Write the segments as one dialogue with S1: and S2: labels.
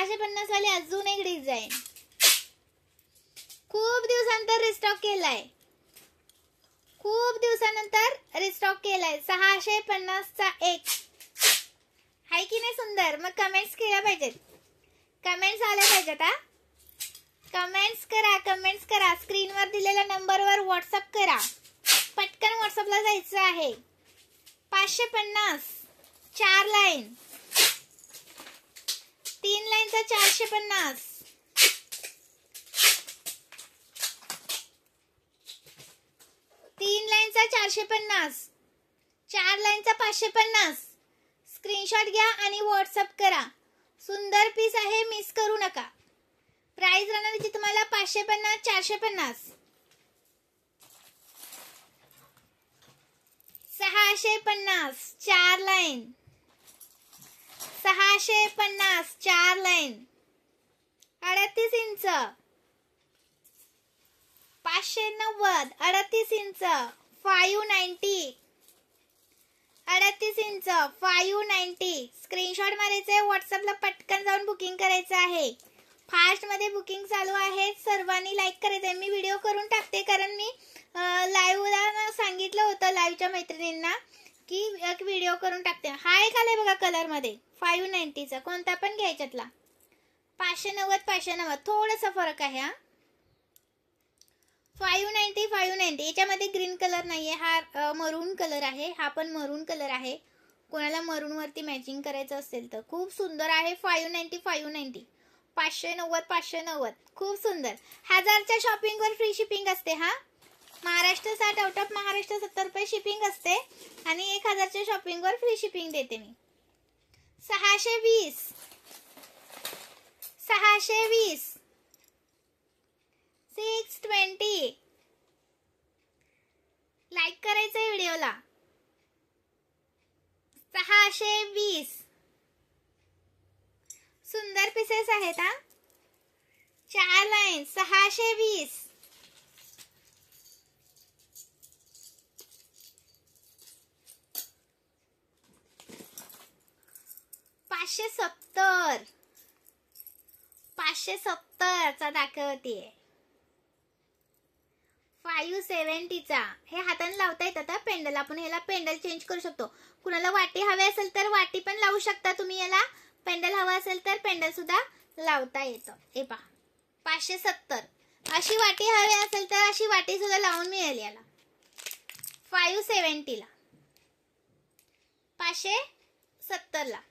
S1: 650 वाली अजून एक डिझाईन खूप दिवसानंतर रिस्टॉक केलाय, खूप दिवसानंतर रिस्टॉक केलाय. 650 चा एक हाय की नाही सुंदर. मग कमेंट्स केल्या पाहिजेत, कमेंट्स आल्या पाहिजेत. हा कमेंट्स करा, कमेंट्स करा. स्क्रीनवर दिलेल्या नंबरवर व्हॉट्सअप करा. पटकन व्हॉट्सअपला जायचं आहे. 550 4 लाईन, 3 लाईनचा 450, 3 लाईनचा 450, 4 लाईनचा 550. स्क्रीनशॉट घ्या आणि व्हॉट्सअप करा. सुंदर पीस आहे, मिस करू नका. प्राइस राहणार आहे तुम्हाला 550 450, 650 4 line, 650 4 line, 38 inch, 590 38 inch 590, 38 inch 590. Screenshot मारायचे, व्हॉट्सअपला पटकन जाऊन बुकिंग करायचं आहे. फास्ट मध्ये बुकिंग चालू आहे. सर्वांनी लाईक करायचंय. मी व्हिडिओ करून टाकते कारण मी लाईव्हला सांगितलं होतं लाईव्हच्या मैत्रिणींना की एक व्हिडिओ करून टाकते. हा एक आलाय बघा कलर मध्ये 590 चा, कोणता पण घ्यायच्यातला. 590 590 थोडासा फरक आहे. हा 590 590. याच्यामध्ये ग्रीन कलर नाहीये, हा मरून कलर आहे. हा पण मरून कलर आहे. कोणाला मरून वरती मॅचिंग करायचं असेल तर खूप सुंदर आहे. 590 590 590 590 खूप सुंदर. 1000च्या शॉपिंग वर फ्री शिपिंग असते. हा महाराष्ट्र 60 आउट ऑफ महाराष्ट्र 70 रुपये शिपिंग असते आणि 1000च्या शॉपिंग वर फ्री शिपिंग देते मी. 620 620 620. लाईक करायचंय व्हिडिओला. 620 सुंदर पीसेस आहेत. हा 4 लाईन 620. 570 570 चा दाखवते. 570 चा. हे हाताने लावता येतात. आता पेंडल आपण ह्याला पेंडल चेंज करू शकतो. कुणाला वाटी हवी असेल तर वाटी पण लावू शकता तुम्ही. याला पेंडल हवा असेल तर पेंडल सुद्धा लावता येतं. हे पहा 570. अशी वाटी हवी असेल तर अशी वाटी सुद्धा लावून मिळेल याला 570 ला. 570 ला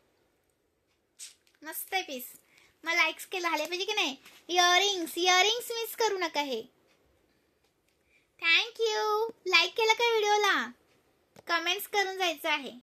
S1: मस्त आहे पीस. मग लाईक्स केलं झाले पाहिजे की नाही. इयरिंग्स इयरिंग्स मिस करू नका. हे थँक यू. लाईक केलं का व्हिडिओला. कमेंट्स करून जायचं आहे.